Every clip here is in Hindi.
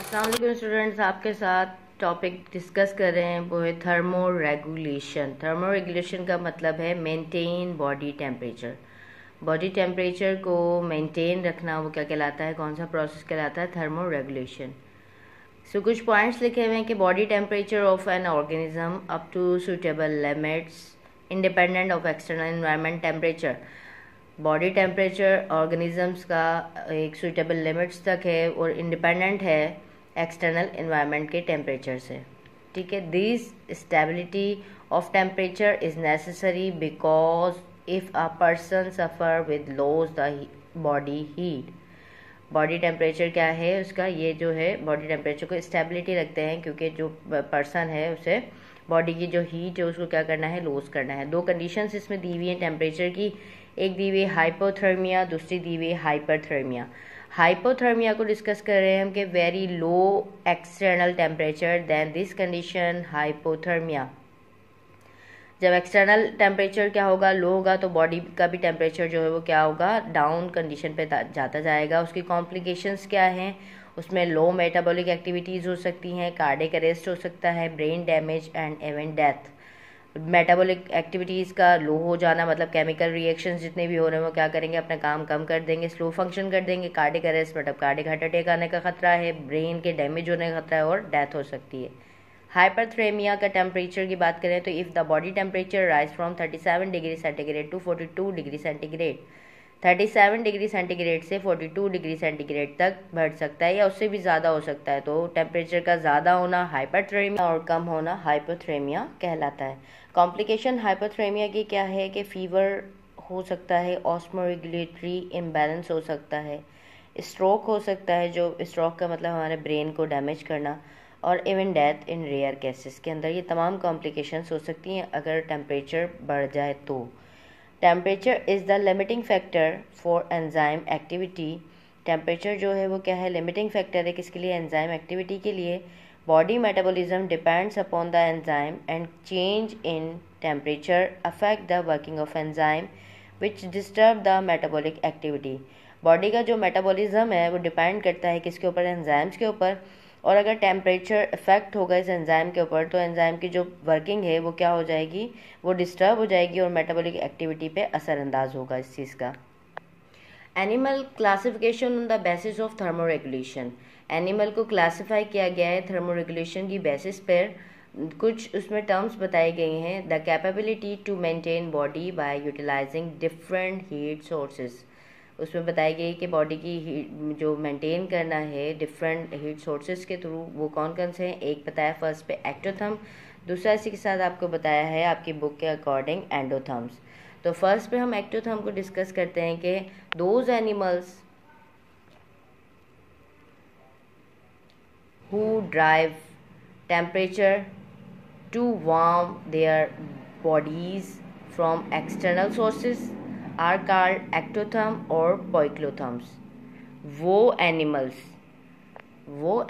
अस्सलाम वालेकुम स्टूडेंट्स, आपके साथ टॉपिक डिस्कस कर रहे हैं वो है थर्मो रेगुलेशन। थर्मो रेगुलेशन का मतलब है maintain body temperature. Body temperature को मेंटेन रखना वो क्या कहलाता है, कौन सा प्रोसेस कहलाता है? Thermo regulation. सो कुछ पॉइंट्स लिखे हुए हैं कि body temperature of an organism up to suitable limits independent of external environment temperature. Body temperature organisms का एक सुटेबल लिमिट्स तक है और इंडिपेंडेंट है एक्सटर्नल एनवायरनमेंट के टेम्परेचर से। ठीक है, this stability of temperature is necessary because if a person suffer with loss the body heat. Body temperature क्या है उसका, ये जो है बॉडी टेम्परेचर को स्टेबिलिटी रखते हैं क्योंकि जो पर्सन है उसे बॉडी की जो हीट है उसको क्या करना है, लॉस करना है। दो कंडीशंस इसमें दी हुई हैं टेम्परेचर की, एक दी हुई है हाइपोथर्मिया, दूसरी दी हुई है हाइपरथर्मिया। हाइपोथर्मिया को डिस्कस कर रहे हैं हम कि very low external temperature, then this condition hypothermia. जब एक्सटर्नल टेम्परेचर क्या होगा, लो होगा, तो बॉडी का भी टेम्परेचर जो है वो क्या होगा, डाउन कंडीशन पे जाता जाएगा। उसकी कॉम्प्लिकेशंस क्या हैं, उसमें लो मेटाबॉलिक एक्टिविटीज़ हो सकती हैं, कार्डियक अरेस्ट हो सकता है, brain damage and even death. Metabolic activities का लो हो जाना मतलब केमिकल रिएक्शंस जितने भी हो रहे हैं वो क्या करेंगे, अपना काम कम कर देंगे, स्लो फंक्शन कर देंगे। कार्डियक अरेस्ट मतलब कार्डियक हार्ट अटैक आने का खतरा है, ब्रेन के डैमेज होने का खतरा है और डेथ हो सकती है। हाइपरथर्मिया का टेम्परेचर की बात करें तो if the body temperature rise from 37 degree centigrade to 42 degree centigrade, 37 degree centigrade से 42 डिग्री सेंटीग्रेड तक बढ़ सकता है या उससे भी ज़्यादा हो सकता है। तो टेम्परेचर का ज़्यादा होना हाइपरथर्मिया और कम होना हाइपोथर्मिया कहलाता है। कॉम्प्लिकेशन हाइपोथर्मिया की क्या है कि फीवर हो सकता है, ऑस्मोरेगुलेटरी इम्बैलेंस हो सकता है, स्ट्रोक हो सकता है, जो स्ट्रोक का मतलब हमारे ब्रेन को डैमेज करना, और even death in rare cases के अंदर। ये तमाम कॉम्प्लिकेशंस हो सकती हैं अगर टेम्परेचर बढ़ जाए तो। Temperature is the limiting factor for enzyme activity. Temperature जो है वो क्या है, लिमिटिंग फैक्टर है किसके लिए, एंजाइम एक्टिविटी के लिए। Body metabolism depends upon the enzyme and change in temperature affect the working of enzyme which disturb the metabolic activity. Body का जो मेटाबॉलिज्म है वो डिपेंड करता है किसके ऊपर, एंजाइम्स के ऊपर। और अगर टेम्परेचर इफेक्ट होगा इस एंजाइम के ऊपर तो एंजाइम की जो वर्किंग है वो क्या हो जाएगी, वो डिस्टर्ब हो जाएगी और मेटाबॉलिक एक्टिविटी पे असरअंदाज होगा इस चीज़ का। Animal classification on the basis of thermo regulation. Animal को क्लासिफाई किया गया है थर्मो रेगुलेशन की बेसिस पर। कुछ उसमें टर्म्स बताए गए हैं, the capability to maintain body by utilising different heat sources. उसमें बताई गई कि बॉडी की हीट जो मेंटेन करना है डिफरेंट हीट सोर्सेज के थ्रू, वो कौन कौन से हैं। एक बताया फर्स्ट पे एक्टोथर्म, दूसरा इसी के साथ आपको बताया है आपकी बुक के अकॉर्डिंग एंडोथर्म्स। तो फर्स्ट पे हम एक्टोथर्म को डिस्कस करते हैं कि those animals who drive temperature to warm their bodies from external sources are called ectotherm और poikilotherms। वो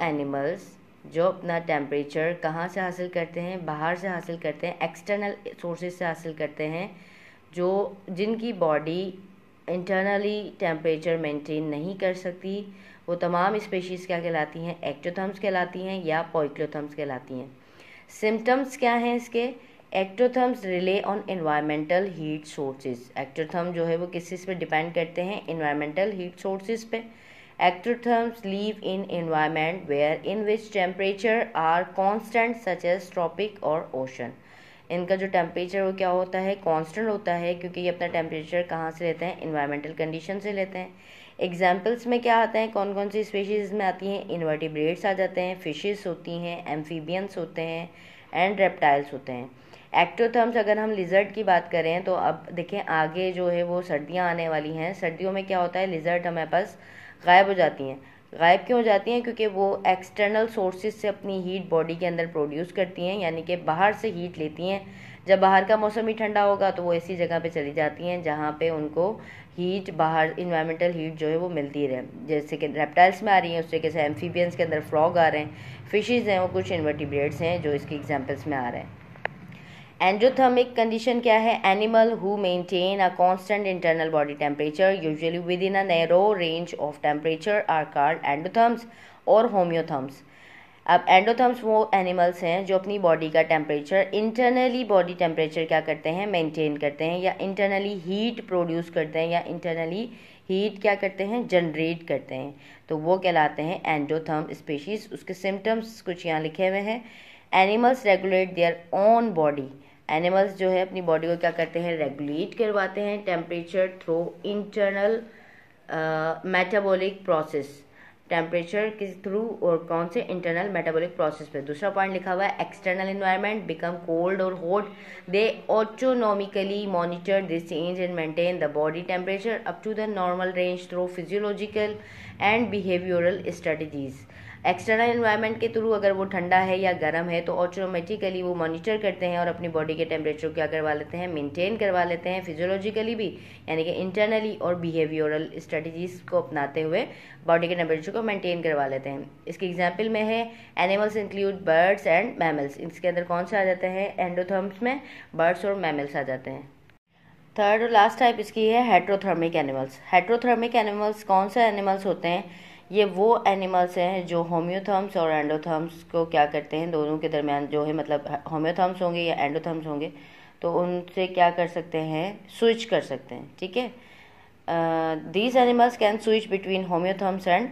एनिमल्स जो अपना टेम्परेचर कहाँ से हासिल करते हैं, बाहर से हासिल करते हैं, एक्सटर्नल सोर्सेज से हासिल करते हैं, जो जिनकी बॉडी इंटरनली टेम्परेचर मेंटेन नहीं कर सकती, वो तमाम स्पीशीज़ क्या कहलाती हैं, एक्टोथर्म्स कहलाती हैं या पोइक्लोथर्म्स कहलाती हैं। सिम्टम्स क्या हैं इसके, ectotherms rely on environmental heat sources. Ectotherm जो है वो किस चीज़ पे डिपेंड करते हैं, एनवायरमेंटल हीट सोर्सेज पे। Ectotherms live in environment where in which temperature are constant such as tropic और ओशन। इनका जो टेम्परेचर वो क्या होता है, कांस्टेंट होता है, क्योंकि ये अपना टेम्परेचर कहाँ से लेते हैं, इन्वायरमेंटल कंडीशन से लेते हैं। एग्जाम्पल्स में क्या आते हैं, कौन कौन सी स्पीशीज़ में आती हैं, इन्वर्टिब्रेट्स आ जाते हैं, फिशेस होती हैं, एम्फीबियंस होते हैं एंड रेप्टाइल्स होते हैं। एक्टोथर्म्स अगर हम लिजर्ड की बात करें तो अब देखें आगे जो है वो सर्दियाँ आने वाली हैं। सर्दियों में क्या होता है, लिजर्ड हमारे पास गायब हो जाती हैं। गायब क्यों हो जाती हैं, क्योंकि वो एक्सटर्नल सोर्सेज से अपनी हीट बॉडी के अंदर प्रोड्यूस करती हैं, यानी कि बाहर से हीट लेती हैं। जब बाहर का मौसम ही ठंडा होगा तो वो ऐसी जगह पे चली जाती हैं जहाँ पे उनको हीट, बाहर इन्वायरमेंटल हीट जो है वो मिलती रहे। जैसे कि रेप्टाइल्स में आ रही हैं, उस तरीके से एम्फीबियंस के अंदर फ्रॉग आ रहे हैं, फिशेज़ हैं वो कुछ इन्वर्टिब्रेट्स हैं जो इसकी एग्जाम्पल्स में आ रहे हैं। एंडोथर्मिक कंडीशन क्या है, animal who maintain a constant internal body temperature usually within a narrow range of temperature are called endotherms और होम्योथर्म्स। अब एंडोथर्म्स वो एनिमल्स हैं जो अपनी बॉडी का टेम्परेचर, इंटरनली बॉडी टेम्परेचर क्या करते हैं, मेंटेन करते हैं, या इंटरनली हीट प्रोड्यूस करते हैं, या इंटरनली हीट क्या करते हैं, जनरेट करते हैं, तो वो कहलाते हैं एंडोथर्म स्पीशीज। उसके सिम्टम्स कुछ यहाँ लिखे हुए हैं। Animals regulate their own body, animals जो है अपनी बॉडी को क्या करते हैं, रेगुलेट करवाते हैं temperature through internal metabolic process, temperature के थ्रू, और कौन से, इंटरनल मेटाबॉलिक प्रोसेस पे। दूसरा पॉइंट लिखा हुआ है एक्सटर्नल इन्वायरमेंट बिकम कोल्ड और hot, they autonomically monitor this change and maintain the body temperature up to the normal range through physiological and behavioural strategies. External environment के थ्रू अगर वो ठंडा है या गर्म है तो ऑटोमेटिकली वो मॉनिटर करते हैं और अपनी बॉडी के टेम्परेचर को क्या करवा लेते हैं, मेंटेन करवा लेते हैं, फिजियोलॉजिकली भी, यानी कि इंटरनली, और बिहेवियरल स्ट्रेटजीज को अपनाते हुए बॉडी के टेम्परेचर को मेंटेन करवा लेते हैं। इसके एग्जाम्पल में है animals include birds and mammals. इसके अंदर कौन से आ जाते हैं, एंडोथर्म्स में बर्ड्स और मैमल्स आ जाते हैं। थर्ड और लास्ट टाइप इसकी है हेट्रोथर्मिक एनिमल्स। हेट्रोथर्मिक एनिमल्स कौन से एनिमल्स होते हैं, ये वो एनिमल्स हैं जो होम्योथर्म्स और एंडोथर्म्स को क्या करते हैं, दोनों के दरमियान जो है, मतलब होम्योथर्म्स होंगे या एंडोथर्म्स होंगे तो उनसे क्या कर सकते हैं, स्विच कर सकते हैं, ठीक है। These animals can switch between homeotherms and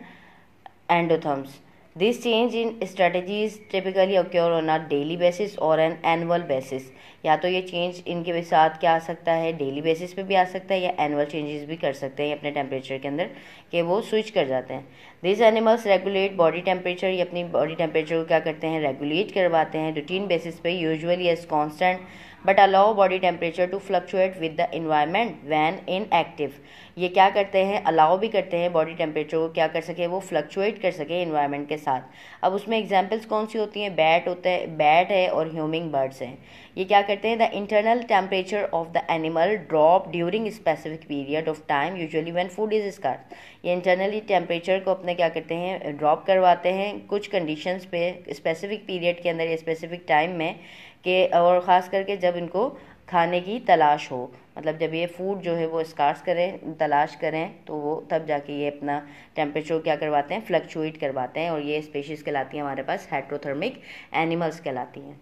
endotherms. This change in strategies typically occur on a daily basis और एन एनुअल बेसिस। या तो ये चेंज इनके साथ क्या आ सकता है, डेली बेसिस पे भी आ सकता है, या एनुअल चेंजेस भी कर सकते हैं अपने टेम्परेचर के अंदर, कि वो स्विच कर जाते हैं। This animals regulate body temperature, ये अपनी बॉडी टेम्परेचर को क्या करते हैं, रेगुलेट करवाते हैं रूटीन बेसिस पे, usually as constant, but allow body temperature to fluctuate with the environment when inactive. ये क्या करते हैं, अलाउ भी करते हैं बॉडी टेम्परेचर को क्या कर सके, वो फ्लक्चुएट कर सके इन्वायरमेंट के साथ। अब उसमें एग्जांपल्स कौन सी होती हैं, बैट होता है, बैट है, और ह्यूमिंग बर्ड्स हैं। ये क्या करते हैं, the internal temperature of the animal drop during specific period of time usually when food is scarce. ये इंटरनली टेम्परेचर को अपने क्या करते हैं, ड्रॉप करवाते हैं कुछ कंडीशंस पे, स्पेसिफिक पीरियड के अंदर या स्पेसिफिक टाइम में, के और ख़ास करके जब इनको खाने की तलाश हो, मतलब जब ये फूड जो है वो स्कार्स करें, तलाश करें, तो वो तब जाके ये अपना टेम्परेचर क्या करवाते हैं, फ्लक्चुएट करवाते हैं, और ये स्पीशीज़ कहलाती हैं हमारे पास हेट्रोथर्मिक एनिमल्स कहलाती हैं।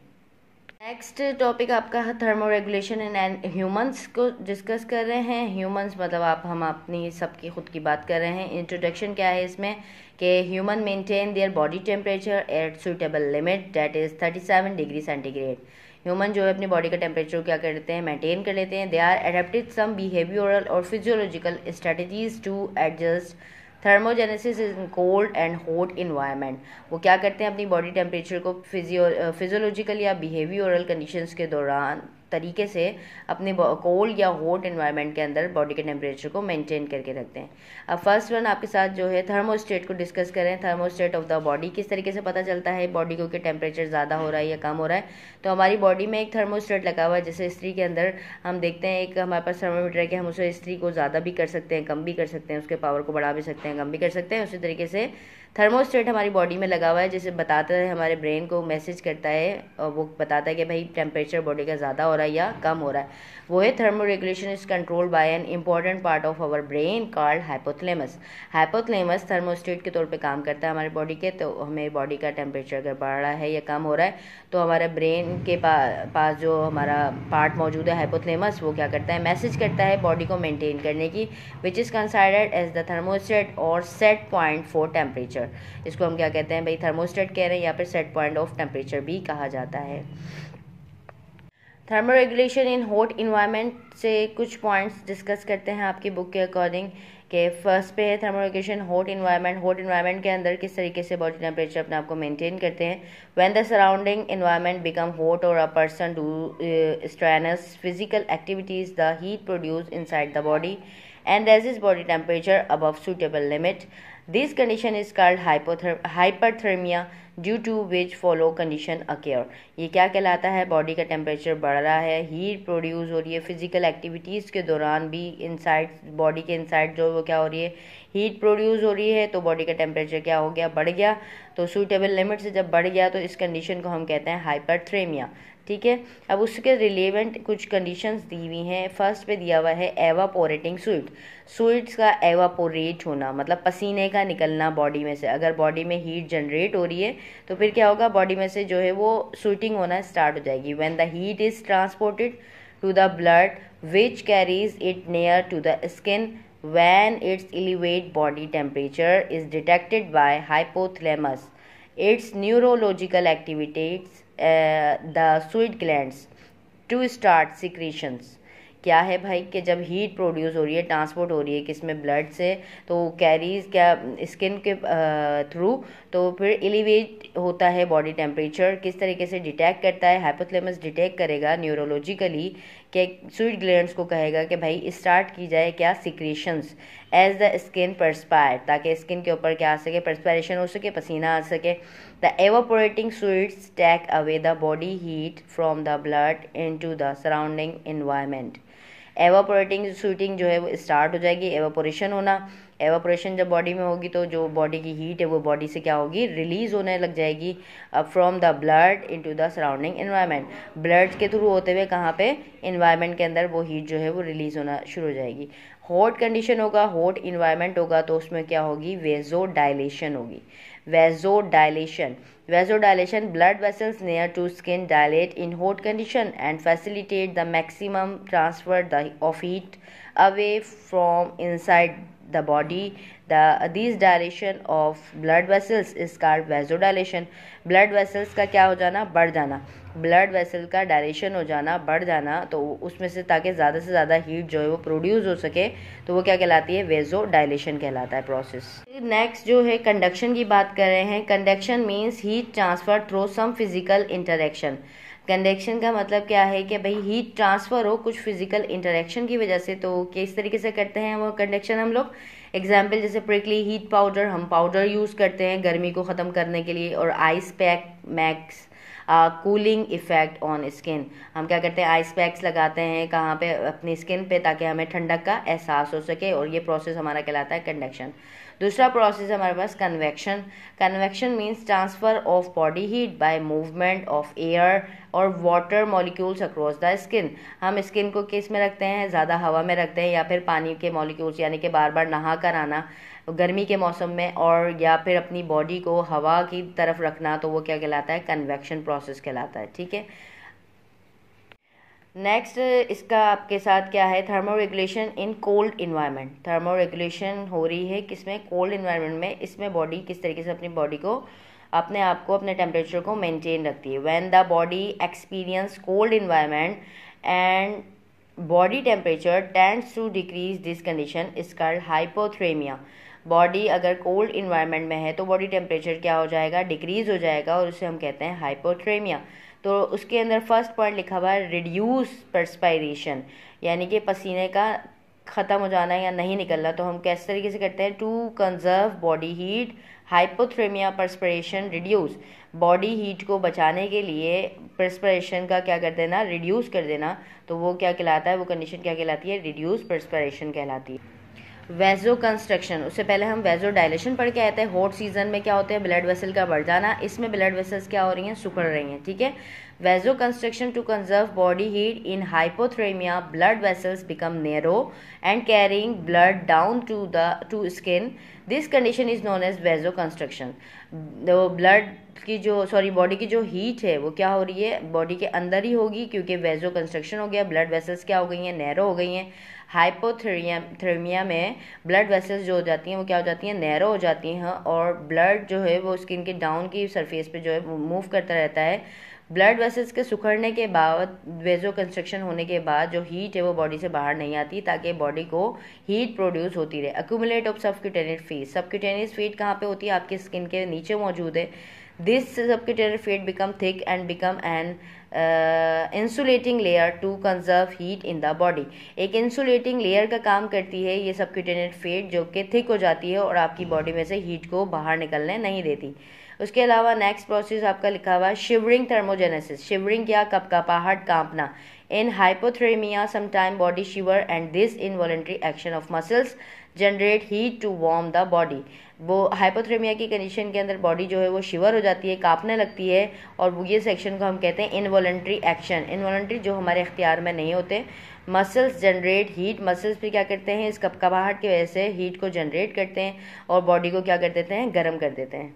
नेक्स्ट टॉपिक आपका है थर्मो रेगुलेशन इन ह्यूमंस को डिस्कस कर रहे हैं। ह्यूमंस मतलब हम अपनी सबकी खुद की बात कर रहे हैं। इंट्रोडक्शन क्या है इसमें, कि human maintain their body temperature at suitable limit that is 37 degree centigrade. Human जो है अपनी बॉडी का टेम्परेचर क्या कर लेते हैं, मेंटेन कर लेते हैं। They are adapted some behavioural और physiological strategies to adjust thermogenesis in cold and hot environment. वो क्या करते हैं, अपनी बॉडी टेम्परेचर को फिजियोलॉजिकल या बिहेवियरल कंडीशंस के दौरान तरीके से अपने कोल्ड या हॉट इन्वायरमेंट के अंदर बॉडी के टेम्परेचर को मेंटेन करके रखते हैं। अब फर्स्ट वन आपके साथ जो है थर्मोस्टेट को डिस्कस करें। थर्मोस्टेट ऑफ द बॉडी किस तरीके से पता चलता है बॉडी को कि टेम्परेचर ज़्यादा हो रहा है या कम हो रहा है, तो हमारी बॉडी में एक थर्मोस्टेट लगा हुआ है। जैसे स्त्री के अंदर हम देखते हैं एक हमारे पास थर्मोमीटर है कि हम उसे स्त्री को ज़्यादा भी कर सकते हैं, कम भी कर सकते हैं, उसके पावर को बढ़ा भी सकते हैं, कम भी कर सकते हैं। उसी तरीके से थर्मोस्टेट हमारी बॉडी में लगा हुआ है, जिसे बताता है, हमारे ब्रेन को मैसेज करता है, और वो बताता है कि भाई टेम्परेचर बॉडी का ज़्यादा हो रहा है या कम हो रहा है। वो है thermoregulation is controlled by an important part of our brain called hypothalamus. Hypothalamus thermostat के तौर पे काम करता है हमारी बॉडी के। तो हमें बॉडी का टेम्परेचर अगर बढ़ रहा है या कम हो रहा है तो हमारे ब्रेन के पास जो हमारा पार्ट मौजूद है हाइपोथैलेमस, वो क्या करता है, मैसेज करता है बॉडी को मेंटेन करने की, which is considered as the thermostat और सेट पॉइंट फॉर टेम्परेचर। इसको हम क्या कहते हैं भाई, थर्मोस्टेट कह रहे हैं, या फिर सेट पॉइंट ऑफ टेम्परेचर भी कहा जाता है। Thermal regulation in hot environment से कुछ पॉइंट्स डिस्कस करते हैं आपकी बुक के अकॉर्डिंग, के फर्स्ट पे है thermal regulation hot environment. Hot environment के अंदर किस तरीके से बॉडी टेम्परेचर अपने आप को मेंटेन करते हैं। When the surrounding environment become hot और a person do strenuous physical activities, the heat produce inside the body and raises body temperature above suitable limit. This condition is called hyperthermia, due to which follow condition occur. ये क्या कहलाता है, बॉडी का टेम्परेचर बढ़ रहा है, हीट प्रोड्यूस हो रही है, फिजिकल एक्टिविटीज़ के दौरान भी इनसाइड बॉडी के इनसाइड जो वो क्या हो रही है, हीट प्रोड्यूस हो रही है, तो बॉडी का टेम्परेचर क्या हो गया, बढ़ गया। तो सूटेबल लिमिट से जब बढ़ गया तो इस कंडीशन को हम कहते हैं हाइपरथर्मिया। ठीक है। अब उसके रिलेवेंट कुछ कंडीशंस दी हुई हैं। फर्स्ट पे दिया हुआ है एवापोरेटिंग फ्लूइड। फ्लूइड्स का एवापोरेट होना मतलब पसीने का निकलना बॉडी में से। अगर बॉडी में हीट जनरेट हो रही है तो फिर क्या होगा, बॉडी में से जो है वो स्वेटिंग होना स्टार्ट हो जाएगी। When the heat is transported to the blood which carries it near to the skin, when its elevate body temperature is detected by hypothalamus, its neurological activities the sweat glands to start secretions। क्या है भाई कि जब हीट प्रोड्यूस हो रही है, ट्रांसपोर्ट हो रही है किसमें, ब्लड से, तो कैरीज क्या स्किन के थ्रू, तो फिर एलिवेट होता है बॉडी टेम्परेचर। किस तरीके से डिटेक्ट करता है, हाइपोथैलेमस डिटेक्ट करेगा न्यूरोलॉजिकली कि स्वीट ग्लैंड्स को कहेगा कि भाई स्टार्ट की जाए क्या, सिक्रेशंस एज द स्किन परस्पायर, ताकि स्किन के ऊपर क्या आ सके, परस्पायरेशन हो सके, पसीना आ सके। The evaporating fluids take away the body heat from the blood into the surrounding environment. Evaporating sweating जो है वो स्टार्ट हो जाएगी, एवापोरेशन होना। एवापोरेशन जब बॉडी में होगी तो जो बॉडी की हीट है वो बॉडी से क्या होगी, रिलीज होने लग जाएगी from the blood into the surrounding environment. Blood के थ्रू होते हुए कहाँ पे, एनवायरनमेंट के अंदर वो हीट जो है वो रिलीज होना शुरू हो जाएगी। हॉट कंडीशन होगा, हॉट इन्वायरमेंट होगा तो उसमें क्या होगी, वेजो डायलेशन होगी। Vasodilation. Vasodilation, blood vessels near to skin dilate in hot condition and facilitate the maximum transfer of heat away from inside the body. These dilation of blood vessels is called vasodilation. Blood vessels का क्या हो जाना, बढ़ जाना, ब्लड वेसल का डायलेशन हो जाना, बढ़ जाना, तो उसमें से ताकि ज़्यादा से ज़्यादा हीट जो है वो प्रोड्यूस हो सके, तो वो क्या कहलाती है, वेजो डायलेशन कहलाता है प्रोसेस। नेक्स्ट जो है कंडक्शन की बात कर रहे हैं। Conduction means heat transfer through some physical interaction. Conduction का मतलब क्या है कि भाई हीट ट्रांसफ़र हो कुछ फिजिकल इंटरेक्शन की वजह से। तो किस तरीके से करते हैं वो कंडक्शन हम लोग, एग्जाम्पल जैसे प्रिकली हीट पाउडर, हम पाउडर यूज़ करते हैं गर्मी को ख़त्म करने के लिए, और ice pack max cooling effect on skin. हम क्या करते हैं, आइस पैक्स लगाते हैं कहाँ पे, अपनी स्किन पे, ताकि हमें ठंडक का एहसास हो सके, और ये प्रोसेस हमारा कहलाता है कंडक्शन। दूसरा प्रोसेस हमारे पास convection. Convection means transfer of body heat by movement of air और water molecules across the skin. हम स्किन को किस में रखते हैं, ज़्यादा हवा में रखते हैं, या फिर पानी के मॉलिक्यूल्स, यानी कि बार बार नहा कर आना गर्मी के मौसम में, और या फिर अपनी बॉडी को हवा की तरफ रखना, तो वो क्या कहलाता है, कन्वेक्शन प्रोसेस कहलाता है। ठीक है। नेक्स्ट इसका आपके साथ क्या है, thermo regulation in cold environment. Thermo regulation हो रही है किसमें, कोल्ड इन्वायरमेंट में। इसमें बॉडी किस तरीके से अपनी बॉडी को, अपने आप को, अपने टेम्परेचर को मेंटेन रखती है। When the body experience cold environment and body temperature tends to decrease, this condition is called hypothermia. Body अगर कोल्ड इन्वायरमेंट में है तो बॉडी टेम्परेचर क्या हो जाएगा, डिक्रीज हो जाएगा, और उसे हम कहते हैं हाइपोथर्मिया। तो उसके अंदर फर्स्ट पॉइंट लिखा हुआ है रिड्यूस परस्पायरेशन, यानी कि पसीने का ख़त्म हो जाना या नहीं निकलना। तो हम किस तरीके से करते हैं, to conserve body heat, hypothermia perspiration reduce. Body heat को बचाने के लिए परस्पिरेशन का क्या कर देना, रिड्यूस कर देना, तो वो क्या कहलाता है, वो कंडीशन क्या कहलाती है, रिड्यूस परस्पिरेशन कहलाती है। वेजो कंस्ट्रक्शन, उससे पहले हम वेजो डायलेशन पढ़ के आए थे। हॉट सीजन में क्या होते हैं, ब्लड वेसल का बढ़ जाना, इसमें ब्लड वेसल्स क्या हो रही हैं, सिकुड़ रही हैं। ठीक है। Vasoconstriction to conserve body heat in hypothermia, blood vessels become narrow and carrying blood down to skin, this condition is known as vasoconstriction. Blood की जो बॉडी की जो हीट है वो क्या हो रही है, बॉडी के अंदर ही होगी, क्योंकि वेजो कंस्ट्रक्शन हो गया, ब्लड वेसल्स क्या हो गई हैं, नैरो हो गई हैं। हाइपोथर्मिया में ब्लड वेसल्स जो हो जाती हैं वो क्या हो जाती हैं, नैरो हो जाती हैं, और ब्लड जो है वो स्किन के डाउन की सरफेस पे जो है वो मूव करता रहता है। ब्लड वेसल्स के सुखड़ने के बाद, वेजो कंस्ट्रक्शन होने के बाद, जो हीट है वो बॉडी से बाहर नहीं आती, ताकि बॉडी को हीट प्रोड्यूस होती रहे। Accumulate of subcutaneous fat. Subcutaneous fat कहाँ पे होती है, आपकी स्किन के नीचे मौजूद है। This subcutaneous fat become thick and become an insulating layer to conserve heat in the body. एक इंसुलेटिंग लेयर का काम करती है ये सबक्यूटेनियस फैट, जो कि थिक हो जाती है और आपकी बॉडी में से हीट को बाहर निकलने नहीं देती। उसके अलावा नेक्स्ट प्रोसेस आपका लिखा हुआ है शिवरिंग थर्मोजेनेसिस। शिवरिंग क्या, कपकपाहट, कांपना। In hypothermia sometime body shiver and this involuntary action of muscles generate heat to warm the body. वो हाइपोथर्मिया की कंडीशन के अंदर बॉडी जो है वो शिवर हो जाती है, कांपने लगती है, और वो ये सेक्शन को हम कहते हैं इनवॉलंटरी एक्शन। इनवॉलंटरी जो हमारे इख्तियार में नहीं होते। मसल्स जनरेट हीट, मसल्स भी क्या करते हैं, इस कपकपाहट की वजह से हीट को जनरेट करते हैं और बॉडी को क्या कर देते हैं, गर्म कर देते हैं।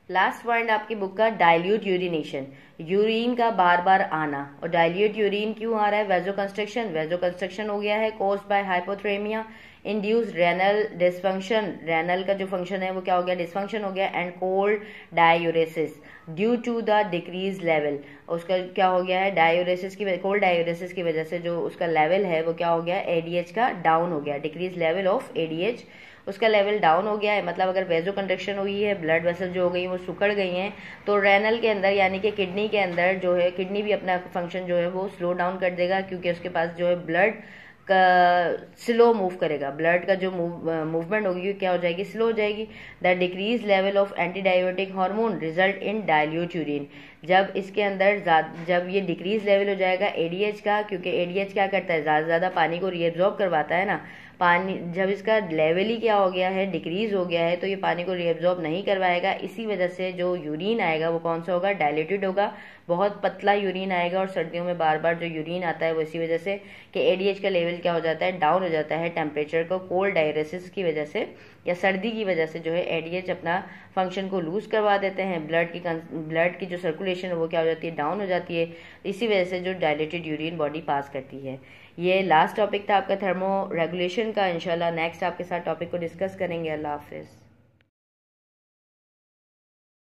लास्ट पॉइंट आपकी बुक का डाइल्यूट यूरिनेशन, यूरिन का बार बार आना। और डाइल्यूट यूरिन क्यों आ रहा है, वेजो कंस्ट्रक्शन, वेजो कंस्ट्रक्शन हो गया है cause by hypothermia, induce renal dysfunction, renal का जो फंक्शन है वो क्या हो गया, डिसफंक्शन हो गया, and cold diuresis due to the decrease level, उसका क्या हो गया है, डायूरेसिस की, कोल्ड डायूरेसिस की वजह से जो उसका लेवल है वो क्या हो गया, एडीएच का डाउन हो गया, डिक्रीज लेवल ऑफ एडीएच, उसका लेवल डाउन हो गया है। मतलब अगर वेजो कंडक्शन हुई है, ब्लड वेसल जो हो गई वो सुकड़ गई हैं, तो रेनल के अंदर यानी कि किडनी के अंदर जो है, किडनी भी अपना फंक्शन जो है वो स्लो डाउन कर देगा, क्योंकि उसके पास जो है ब्लड का स्लो मूव करेगा, ब्लड का जो मूवमेंट होगी क्या हो जाएगी, स्लो हो जाएगी। The decrease level of anti diabetic hormone result in dilute urine, जब इसके अंदर जब ये डिक्रीज लेवल हो जाएगा एडीएच का, क्योंकि एडीएच क्या करता है, ज़्यादा से ज़्यादा पानी को रीएब्जॉर्ब करवाता है ना, पानी जब इसका लेवल ही क्या हो गया है, डिक्रीज हो गया है, तो ये पानी को रीएब्जॉर्ब नहीं करवाएगा। इसी वजह से जो यूरिन आएगा वो कौन सा होगा, डायलेटेड होगा, बहुत पतला यूरिन आएगा। और सर्दियों में बार बार जो यूरिन आता है वो इसी वजह से कि एडीएच का लेवल क्या हो जाता है, डाउन हो जाता है टेम्परेचर को, कोल्ड डायरेसिस की वजह से या सर्दी की वजह से जो है एडीएच अपना फंक्शन को लूज करवा देते हैं, ब्लड की जो सर्कुलेशन है वो क्या हो जाती है, डाउन हो जाती है। इसी वजह से जो डायलेटेड यूरिन बॉडी पास करती है। ये लास्ट टॉपिक था आपका थर्मो रेगुलेशन का। इंशाल्लाह नेक्स्ट आपके साथ टॉपिक को डिस्कस करेंगे। अल्लाह हाफिज़।